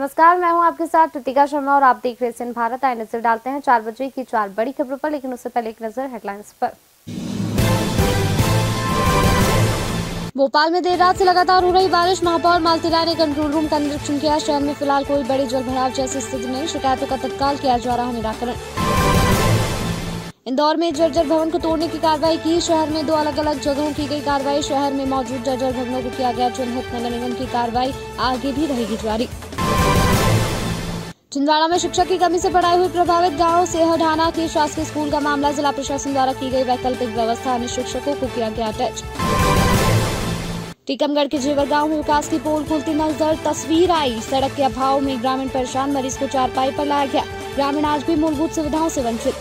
नमस्कार, मैं हूं आपके साथ ऋतिका शर्मा और आप देख रहे हैं भारत। आए नजर डालते हैं 4 बजे की 4 बड़ी खबरों पर, लेकिन उससे पहले एक नजर हेडलाइंस पर। भोपाल में देर रात से लगातार हो रही बारिश, महापौर मालती राय ने कंट्रोल रूम का निरीक्षण किया। शहर में फिलहाल कोई बड़ी जलभराव जैसी स्थिति नहीं, शिकायतों का तत्काल किया जा रहा निराकरण। इंदौर में जर्जर भवन को तोड़ने की कार्रवाई की। शहर में 2 अलग अलग जगहों की गई कार्रवाई। शहर में मौजूद जर्जर भवनों को किया गया चिन्हित। नगर निगम की कार्रवाई आगे भी रहेगी जारी। छिंदवाड़ा में शिक्षक की कमी से पढ़ाई हुई प्रभावित गांव सेहढाना के शासकीय स्कूल का मामला। जिला प्रशासन द्वारा की गई वैकल्पिक व्यवस्था, अन्य शिक्षकों को किया गया अटैच। टीकमगढ़ के जेवर गांव में विकास की पोल खुलती नजर तस्वीर आई। सड़क के अभाव में ग्रामीण परेशान, मरीज को चारपाई पर लाया गया। ग्रामीण आज भी मूलभूत सुविधाओं से वंचित।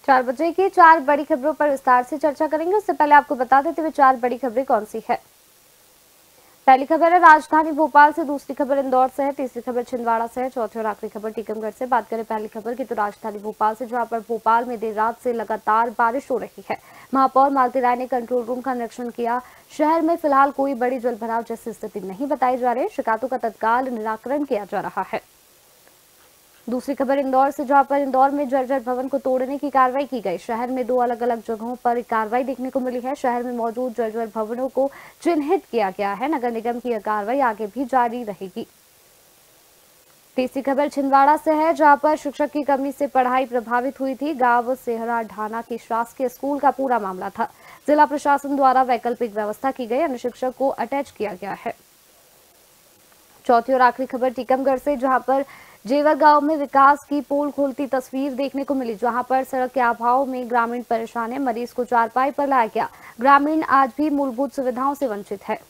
4 बजे की 4 बड़ी खबरों पर विस्तार से चर्चा करेंगे। उससे पहले आपको बता देते हुए 4 बड़ी खबरें कौन सी है। पहली खबर है राजधानी भोपाल से, दूसरी खबर इंदौर से है, तीसरी खबर छिंदवाड़ा से है, चौथी और आखिरी खबर टीकमगढ़ से। बात करें पहली खबर की तो राजधानी भोपाल से, जहां पर भोपाल में देर रात से लगातार बारिश हो रही है। महापौर मालती राय ने कंट्रोल रूम का निरीक्षण किया। शहर में फिलहाल कोई बड़ी जलभराव जैसी स्थिति नहीं बताई जा रही। शिकायतों का तत्काल निराकरण किया जा रहा है। दूसरी खबर इंदौर से, जहां पर इंदौर में जर्जर भवन को तोड़ने की कार्रवाई की गई। शहर में 2 अलग अलग जगहों पर कार्रवाई देखने को मिली है। शहर में मौजूद जर्जर भवनों को चिन्हित किया गया है। नगर निगम की यह कार्रवाई आगे भी जारी रहेगी। तीसरी खबर छिंदवाड़ा से है, जहां पर शिक्षक की कमी से पढ़ाई प्रभावित हुई थी। गांव सेहढाना के शासकीय स्कूल का पूरा मामला था। जिला प्रशासन द्वारा वैकल्पिक व्यवस्था की गई, अन्य शिक्षक को अटैच किया गया है। चौथी और आखिरी खबर टीकमगढ़ से, जहां पर जेवर गांव में विकास की पोल खुलती तस्वीर देखने को मिली। जहां पर सड़क के अभाव में ग्रामीण परेशान है, मरीज को चारपाई पर लाया गया। ग्रामीण आज भी मूलभूत सुविधाओं से वंचित है।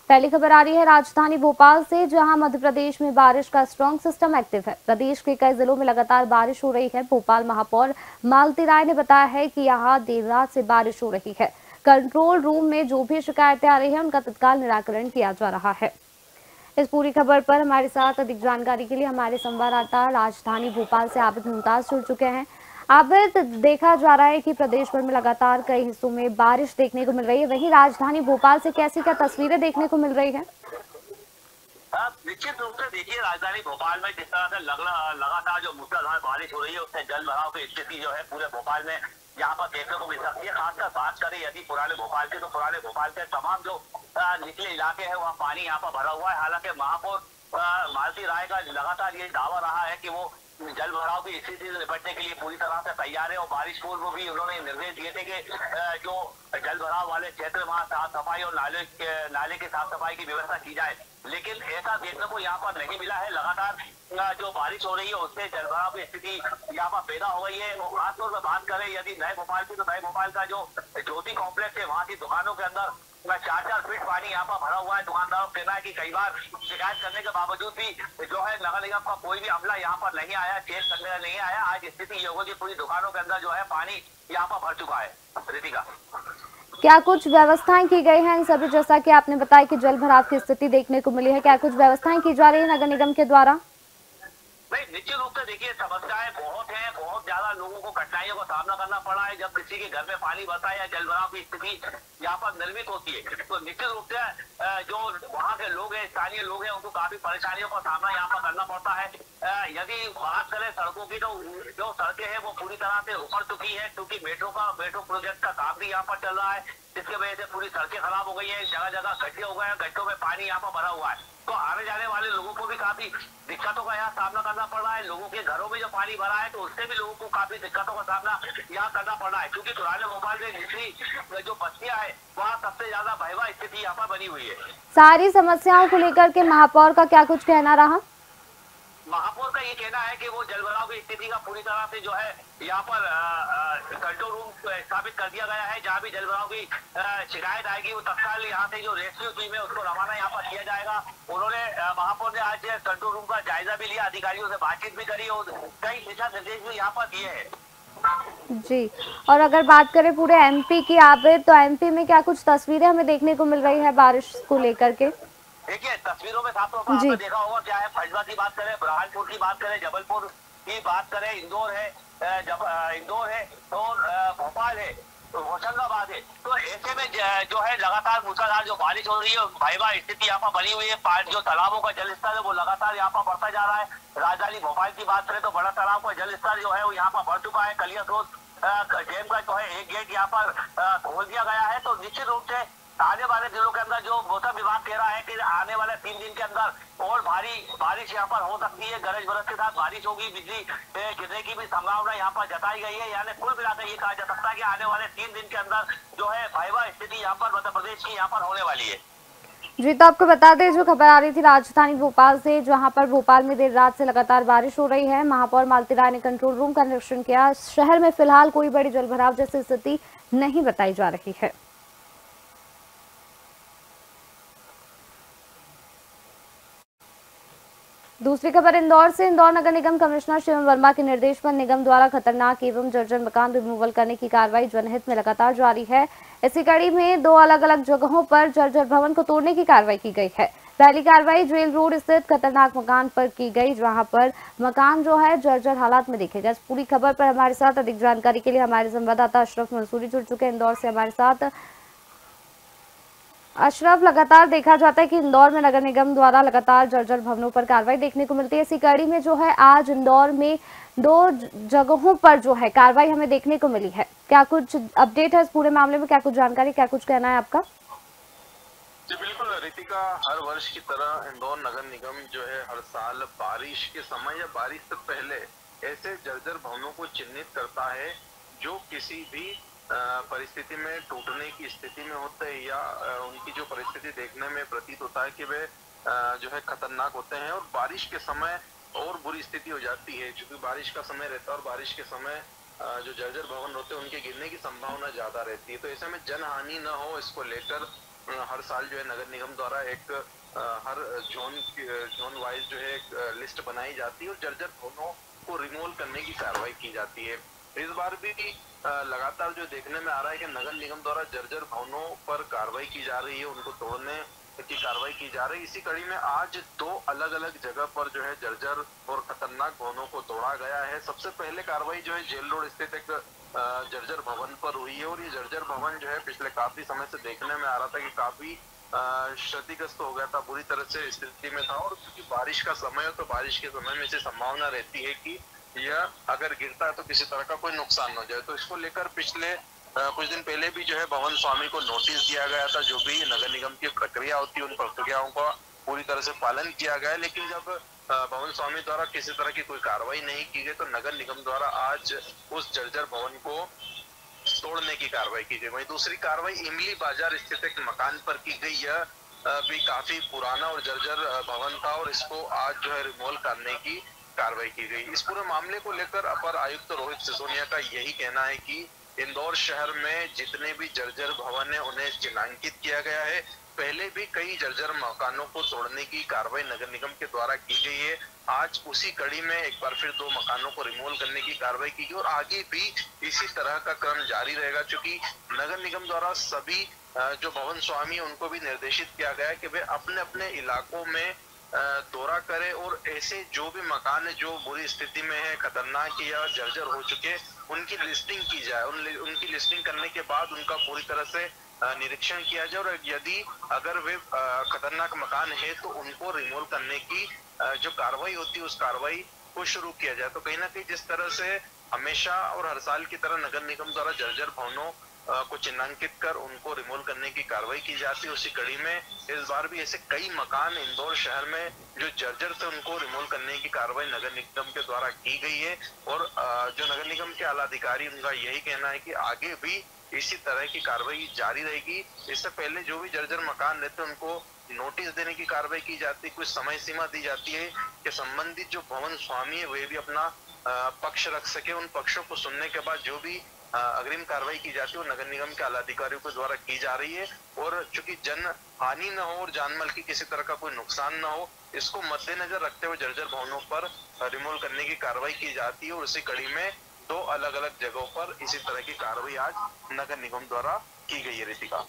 पहली खबर आ रही है राजधानी भोपाल से, जहां मध्य प्रदेश में बारिश का स्ट्रॉन्ग सिस्टम एक्टिव है। प्रदेश के कई जिलों में लगातार बारिश हो रही है। भोपाल महापौर मालती राय ने बताया है कि यहां देर रात से बारिश हो रही है। कंट्रोल रूम में जो भी शिकायतें आ रही है उनका तत्काल निराकरण किया जा रहा है। इस पूरी खबर पर हमारे साथ अधिक जानकारी के लिए हमारे संवाददाता राजधानी भोपाल से आबिद मुमताज जुड़ चुके हैं। आबिद, देखा जा रहा है कि प्रदेश भर में लगातार कई हिस्सों में बारिश देखने को मिल रही है, वहीं राजधानी भोपाल से कैसी क्या तस्वीरें देखने को मिल रही है? निश्चित रूप से देखिए, राजधानी भोपाल में जिस तरह से लगातार जो मूसलाधार बारिश हो रही है, उससे जल भराव की स्थिति जो है पूरे भोपाल में यहाँ पर देखने को मिल सकती है। खासकर बात करें यदि पुराने भोपाल की, तो पुराने भोपाल के तमाम जो निचले इलाके हैं वहाँ पानी यहाँ पर भरा हुआ है। हालांकि महापौर मालती राय का लगातार ये दावा रहा है कि वो जल भराव की स्थिति से निपटने के लिए पूरी तरह से तैयार है। और बारिश पूर्व भी उन्होंने निर्देश दिए थे कि जो जल भराव वाले क्षेत्र वहाँ साफ सफाई और नाले की साफ सफाई की व्यवस्था की जाए, लेकिन ऐसा देखने को यहाँ पर नहीं मिला है। लगातार जो बारिश हो रही है उससे जल भराव की स्थिति यहाँ पर पैदा हो गई है। और खासतौर पर बात करें यदि नए भोपाल की, तो नए भोपाल का जो ज्योति कॉम्प्लेक्स है वहाँ की दुकानों के अंदर 4-4 फीट पानी यहाँ पर भरा हुआ है। दुकानदारों का कहना है कि कई बार शिकायत करने के बावजूद भी जो है नगर निगम का कोई भी अमला यहाँ पर नहीं आया, चेक करने नहीं आया। आज स्थिति ये होगी, पूरी दुकानों के अंदर जो है पानी यहाँ पर भर चुका है। ऋतिका, क्या कुछ व्यवस्थाएं की गई हैं इन सभी, जैसा कि आपने बताया कि जल भराव की स्थिति देखने को मिली है, क्या कुछ व्यवस्थाएं की जा रही है नगर निगम के द्वारा? नहीं, निश्चित रूप से देखिए, समस्याएं बहुत हैं। बहुत ज्यादा लोगों को कठिनाइयों का सामना करना पड़ा है। जब किसी के घर में पानी भरता है या जल भराव की स्थिति यहाँ पर निर्मित होती है, तो निश्चित रूप से जो वहाँ के लोग हैं, स्थानीय लोग हैं, उनको काफी परेशानियों का सामना यहाँ पर करना पड़ता है। यदि बात करें सड़कों की, तो जो सड़कें हैं वो पूरी तरह से उखड़ चुकी है, क्योंकि मेट्रो प्रोजेक्ट का काम भी यहाँ पर चल रहा है, जिसकी वजह से पूरी सड़कें खराब हो गई है। जगह जगह गड्ढे हो गए हैं, गड्ढों में पानी यहाँ पर भरा हुआ है। तो आने जाने वाले लोगों को भी काफी दिक्कतों का यहाँ सामना करना पड़ रहा है। लोगों के घरों में जो पानी भरा है, तो उससे भी लोगों को काफी दिक्कतों का सामना यहाँ करना पड़ रहा है, क्योंकि पुराने भोपाल में निचली जो बस्तियां है वहाँ सबसे ज्यादा भयावह स्थिति यहाँ पर बनी हुई है। सारी समस्याओं को लेकर के महापौर का क्या कुछ कहना रहा? महापौर का ये कहना है कि वो जलभराव की स्थिति का पूरी तरह से जो है यहाँ पर कंट्रोल रूम स्थापित कर दिया गया है। जहाँ भी जलभराव की शिकायत आएगी, वो तत्काल यहाँ से जो रेस्क्यू टीम है उसको रवाना यहाँ पर किया जाएगा। उन्होंने महापौर ने आज कंट्रोल रूम का जायजा भी लिया, अधिकारियों से बातचीत भी करी और कई दिशा निर्देश भी यहाँ पर दिए हैं। जी, और अगर बात करें पूरे एमपी की आबिद, तो एमपी में क्या कुछ तस्वीरें हमें देखने को मिल रही है बारिश को लेकर के? देखिए, तस्वीरों में साफ तौर पर आपने देखा होगा क्या है। फैसला की बात करें, बुरहानपुर की बात करें, जबलपुर की बात करें, इंदौर है, जब इंदौर है तो भोपाल है, तो होशंगाबाद है। तो ऐसे में जो है लगातार मूसलाधार जो बारिश हो रही है, भयावह स्थिति यहाँ पर बनी हुई है। जो तालाबों का जलस्तर है वो लगातार यहाँ पर बढ़ता जा रहा है। राजधानी भोपाल की बात करें तो बड़ा तालाब का जलस्तर जो है वो यहाँ पर बढ़ चुका है। कलिया डैम का जो है एक गेट यहाँ पर खोल दिया गया है। तो निश्चित रूप से आने वाले दिनों के अंदर जो मौसम विभाग कह रहा है कि आने वाले 3 दिन के अंदर और भारी बारिश यहाँ पर हो सकती है, गरज बरस के साथ बारिश होगी, बिजली गिरने की भी संभावना यहाँ पर जताई गई है। यानी कुल मिलाकर ये कहा जा सकता है कि आने वाले 3 दिन के अंदर जो है भयावह स्थिति यहाँ पर मध्य प्रदेश की यहाँ पर होने वाली है। जी, तो आपको बता दें जो खबर आ रही थी राजधानी भोपाल से, जहां पर भोपाल में देर रात से लगातार बारिश हो रही है। महापौर मालती राय ने कंट्रोल रूम का निरीक्षण किया। शहर में फिलहाल कोई बड़ी जलभराव जैसी स्थिति नहीं बताई जा रही है। दूसरी खबर इंदौर से। इंदौर नगर निगम कमिश्नर शिवम वर्मा के निर्देश पर निगम द्वारा खतरनाक एवं जर्जर मकान रिमूवल करने की कार्रवाई जनहित में लगातार जारी है। इसी कड़ी में 2 अलग अलग जगहों पर जर्जर भवन को तोड़ने की कार्रवाई की गई है। पहली कार्रवाई जेल रोड स्थित खतरनाक मकान पर की गई, जहां पर मकान जो है जर्जर हालात में देखे गए। इस पूरी खबर पर हमारे साथ अधिक जानकारी के लिए हमारे संवाददाता अशरफ मंसूरी जुड़ चुके हैं इंदौर से हमारे साथ। अशरफ, लगातार देखा जाता है कि इंदौर में नगर निगम द्वारा लगातार जर्जर भवनों पर कार्रवाई देखने को मिलती है। इसी कड़ी में जो है आज इंदौर में 2 जगहों पर जो है कार्रवाई हमें देखने को मिली है। क्या कुछ अपडेट है इस पूरे मामले में, क्या कुछ जानकारी, क्या कुछ कहना है आपका? जी बिल्कुल रितिका, हर वर्ष की तरह इंदौर नगर निगम जो है हर साल बारिश के समय या बारिश से पहले ऐसे जर्जर भवनों को चिन्हित करता है जो किसी भी परिस्थिति में टूटने की स्थिति में होते हैं या उनकी जो परिस्थिति देखने में प्रतीत होता है कि वे जो है खतरनाक होते हैं और बारिश के समय और बुरी स्थिति हो जाती है। क्योंकि बारिश का समय रहता है और बारिश के समय जो जर्जर भवन होते हैं उनके गिरने की संभावना ज्यादा रहती है। तो ऐसे में जनहानि न हो, इसको लेकर हर साल जो है नगर निगम द्वारा एक हर जोन वाइज जो है एक लिस्ट बनाई जाती है और जर्जर भवनों को रिमूवल करने की कार्रवाई की जाती है। इस बार भी लगातार जो देखने में आ रहा है कि नगर निगम द्वारा जर्जर भवनों पर कार्रवाई की जा रही है, उनको तोड़ने की कार्रवाई की जा रही है। इसी कड़ी में आज 2 अलग अलग जगह पर जो है जर्जर और खतरनाक भवनों को तोड़ा गया है। सबसे पहले कार्रवाई जो है जेल रोड स्थित एक जर्जर भवन पर हुई है और ये जर्जर भवन जो है पिछले काफी समय से देखने में आ रहा था कि काफी क्षतिग्रस्त हो गया था, बुरी तरह से स्थिति में था। और क्योंकि बारिश का समय हो तो बारिश के समय में से संभावना रहती है कि यह अगर गिरता है तो किसी तरह का कोई नुकसान न हो जाए। तो इसको लेकर पिछले कुछ दिन पहले भी जो है भवन स्वामी को नोटिस दिया गया था। जो भी नगर निगम की प्रक्रिया होती है उन प्रक्रियाओं का पूरी तरह से पालन किया गया। लेकिन जब भवन स्वामी द्वारा किसी तरह की कोई कार्रवाई नहीं की गई तो नगर निगम द्वारा आज उस जर्जर भवन को तोड़ने की कार्रवाई की गई। वहीं दूसरी कार्रवाई इमली बाजार स्थित एक मकान पर की गई। यह भी काफी पुराना और जर्जर भवन था और इसको आज जो है रिमूवल करने की कार्रवाई की गई। इस पूरे मामले को लेकर अपर आयुक्त रोहित सिसोदिया का यही कहना है कि इंदौर शहर में जितने भी जर्जर भवन है उन्हें चिन्हांकित किया गया है। पहले भी कई जर्जर मकानों को तोड़ने की कार्रवाई नगर निगम के द्वारा की गई है। आज उसी कड़ी में एक बार फिर 2 मकानों को रिमूवल करने की कार्रवाई की गई और आगे भी इसी तरह का क्रम जारी रहेगा। क्योंकि नगर निगम द्वारा सभी जो भवन स्वामी उनको भी निर्देशित किया गया है कि वे अपने अपने इलाकों में दौरा करे और ऐसे जो भी मकान है जो बुरी स्थिति में है, खतरनाक या जर्जर हो चुके, उनकी लिस्टिंग की जाए। उनकी लिस्टिंग करने के बाद उनका पूरी तरह से निरीक्षण किया जाए और यदि अगर वे खतरनाक मकान है तो उनको रिमूवल करने की जो कार्रवाई होती है उस कार्रवाई को शुरू किया जाए। तो कहीं ना कहीं जिस तरह से हमेशा और हर साल की तरह नगर निगम द्वारा जर्जर भवनों को चिन्हांकित कर उनको रिमूवल करने की कार्रवाई की जाती है, उसी कड़ी में इस बार भी ऐसे कई मकान इंदौर शहर में जो जर्जर थे उनको रिमूवल करने की कार्रवाई नगर निगम के द्वारा की गई है। और जो नगर निगम के आला अधिकारी उनका यही कहना है कि आगे भी इसी तरह की कार्रवाई जारी रहेगी। इससे पहले जो भी जर्जर मकान रहते हैं उनको नोटिस देने की कार्रवाई की जाती है, कुछ समय सीमा दी जाती है कि संबंधित जो भवन स्वामी है वे भी अपना पक्ष रख सके। उन पक्षों को सुनने के बाद जो भी अग्रिम कार्रवाई की जाती है वो नगर निगम के आला अधिकारियों के द्वारा की जा रही है। और चूंकि जन हानि न हो और जानमाल की किसी तरह का कोई नुकसान न हो, इसको मद्देनजर रखते हुए जर्जर भवनों पर रिमूवल करने की कार्रवाई की जाती है। और उसी कड़ी में 2 अलग अलग जगहों पर इसी तरह की कार्रवाई आज नगर निगम द्वारा की गई है। रितिका।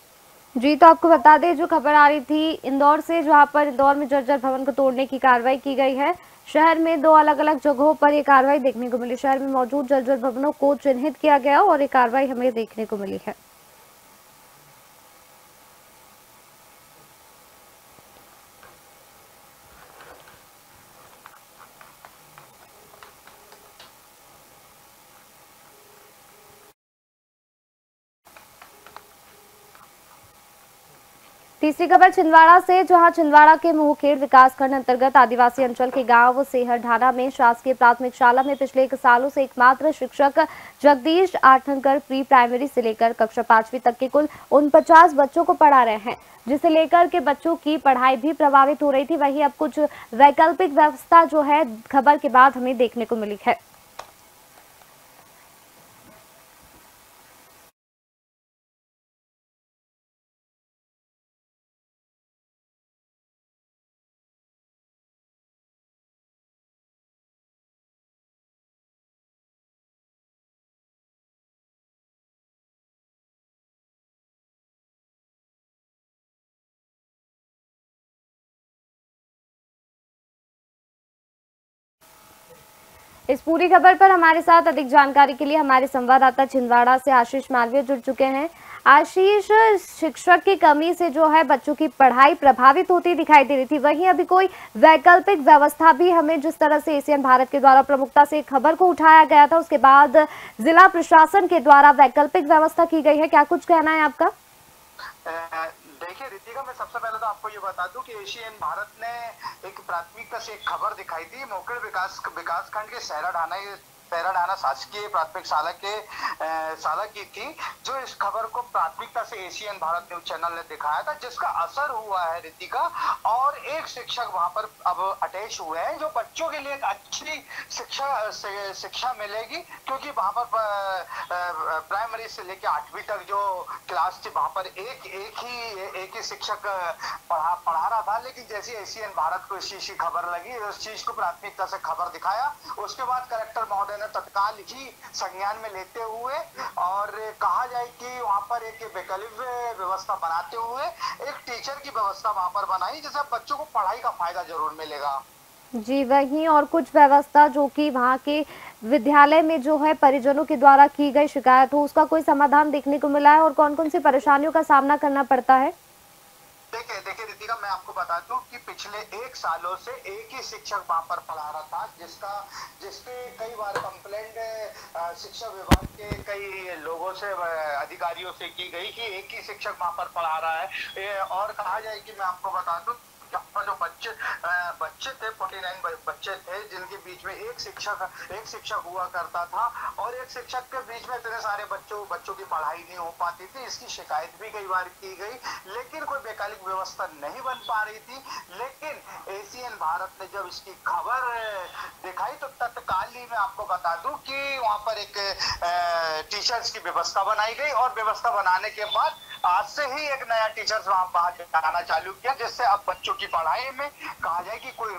जी, तो आपको बता दें जो खबर आ रही थी इंदौर से, जहां पर इंदौर में जर्जर भवन को तोड़ने की कार्रवाई की गई है। शहर में 2 अलग-अलग जगहों पर ये कार्रवाई देखने को मिली। शहर में मौजूद जर्जर भवनों को चिन्हित किया गया और ये कार्रवाई हमें देखने को मिली है। तीसरी खबर छिंदवाड़ा से, जहां छिंदवाड़ा के मोहखेड़ विकासखंड अंतर्गत आदिवासी अंचल के गांव सेहरढाना में शासकीय प्राथमिक शाला में पिछले 1 सालों से एकमात्र शिक्षक जगदीश आठनकर प्री प्राइमरी से लेकर कक्षा 5वीं तक के कुल 49 बच्चों को पढ़ा रहे हैं, जिसे लेकर के बच्चों की पढ़ाई भी प्रभावित हो रही थी। वहीं अब कुछ वैकल्पिक व्यवस्था जो है खबर के बाद हमें देखने को मिली है। इस पूरी खबर पर हमारे साथ अधिक जानकारी के लिए हमारे संवाददाता छिंदवाड़ा से आशीष मालवीय जुड़ चुके हैं। आशीष, शिक्षक की कमी से जो है बच्चों की पढ़ाई प्रभावित होती दिखाई दे रही थी, वहीं अभी कोई वैकल्पिक व्यवस्था भी हमें, जिस तरह से एशियन भारत के द्वारा प्रमुखता से खबर को उठाया गया था, उसके बाद जिला प्रशासन के द्वारा वैकल्पिक व्यवस्था की गई है, क्या कुछ कहना है आपका? देखिए रितिका, मैं सबसे पहले तो आपको ये बता दूं कि एशियन भारत ने एक प्राथमिकता से एक खबर दिखाई थी मोहखेड़ विकासखंड के सहराढाना शासकीय प्राथमिक शाला की थी, जो इस खबर को प्राथमिकता से एशियन भारत न्यूज चैनल ने दिखाया था, जिसका असर हुआ है रितिका। और एक शिक्षक वहां पर अब अटैच हुए हैं, जो बच्चों के लिए एक अच्छी शिक्षा मिलेगी, क्योंकि वहां पर प्राइमरी से लेकर 8वीं तक जो क्लास थी वहां पर एक ही शिक्षक पढ़ा रहा था। लेकिन जैसे एशियन भारत को इस चीज की खबर लगी, उस चीज को प्राथमिकता से खबर दिखाया, उसके बाद कलेक्टर महोदय ने तत्काल ही संज्ञान में लेते हुए और कहा जाए कि वहां पर एक वैकल्पिक व्यवस्था बनाते हुए एक टीचर की व्यवस्था वहां पर बनाई, जिससे बच्चों को पढ़ाई का फायदा जरूर मिलेगा। जी, वहीं और कुछ व्यवस्था जो कि वहां के विद्यालय में जो है परिजनों के द्वारा की गई शिकायत हो, उसका कोई समाधान देखने को मिला है और कौन कौन सी परेशानियों का सामना करना पड़ता है? देखिए रितिका, मैं आपको बता दूं कि पिछले 1 सालों से एक ही शिक्षक वहां पर पढ़ा रहा था, जिसके कई बार कंप्लेंट शिक्षा विभाग के कई लोगों से, अधिकारियों से की गई कि एक ही शिक्षक वहां पर पढ़ा रहा है। और कहा जाए कि मैं आपको बता दूं जो बच्चे थे 49 बच्चे थे, जिनके बीच में एक शिक्षक हुआ करता था, और एक शिक्षक के बीच में इतने सारे बच्चों की पढ़ाई नहीं हो पाती थी। इसकी शिकायत भी कई बार की गई, लेकिन कोई वैकल्पिक व्यवस्था नहीं बन पा रही थी। लेकिन एशियन भारत ने जब इसकी खबर दिखाई तो तत्काल ही मैं आपको बता दूं कि वहां पर एक टीचर्स की व्यवस्था बनाई गई, और व्यवस्था बनाने के बाद आज से ही एक नया टीचर्स वहां जाना चालू किया, जिससे अब बच्चों की पढ़ाई में कहा जाए कि कोई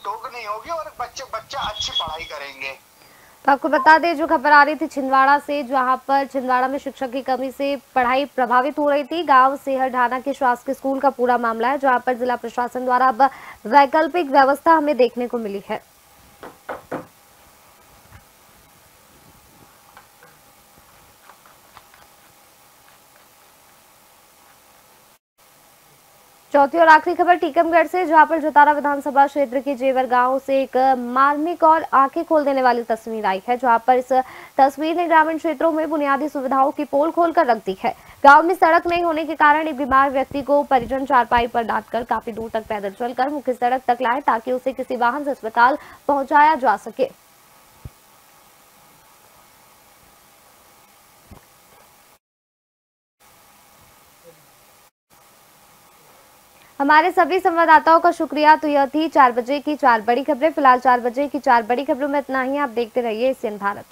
टोक नहीं होगी और बच्चे अच्छी पढ़ाई करेंगे। तो आपको बता दें जो खबर आ रही थी छिंदवाड़ा से, जहां पर छिंदवाड़ा में शिक्षक की कमी से पढ़ाई प्रभावित हो रही थी। गांव सेहरढाना के शासकीय स्कूल का पूरा मामला है, जहां पर जिला प्रशासन द्वारा अब वैकल्पिक व्यवस्था हमें देखने को मिली है। चौथी और आखिरी खबर टीकमगढ़ से, जहां पर जोतारा विधानसभा क्षेत्र के जेवर गांव से एक मार्मिक और आंखें खोल देने वाली तस्वीर आई है, जहां पर इस तस्वीर ने ग्रामीण क्षेत्रों में बुनियादी सुविधाओं की पोल खोलकर रख दी है। गांव में सड़क नहीं होने के कारण एक बीमार व्यक्ति को परिजन चारपाई पर डालकर काफी दूर तक पैदल चलकर मुख्य सड़क तक लाए, ताकि उसे किसी वाहन से अस्पताल पहुंचाया जा सके। हमारे सभी संवाददाताओं का शुक्रिया। तो यह थी 4 बजे की 4 बड़ी खबरें। फिलहाल 4 बजे की 4 बड़ी खबरों में इतना ही। आप देखते रहिए एशियन भारत।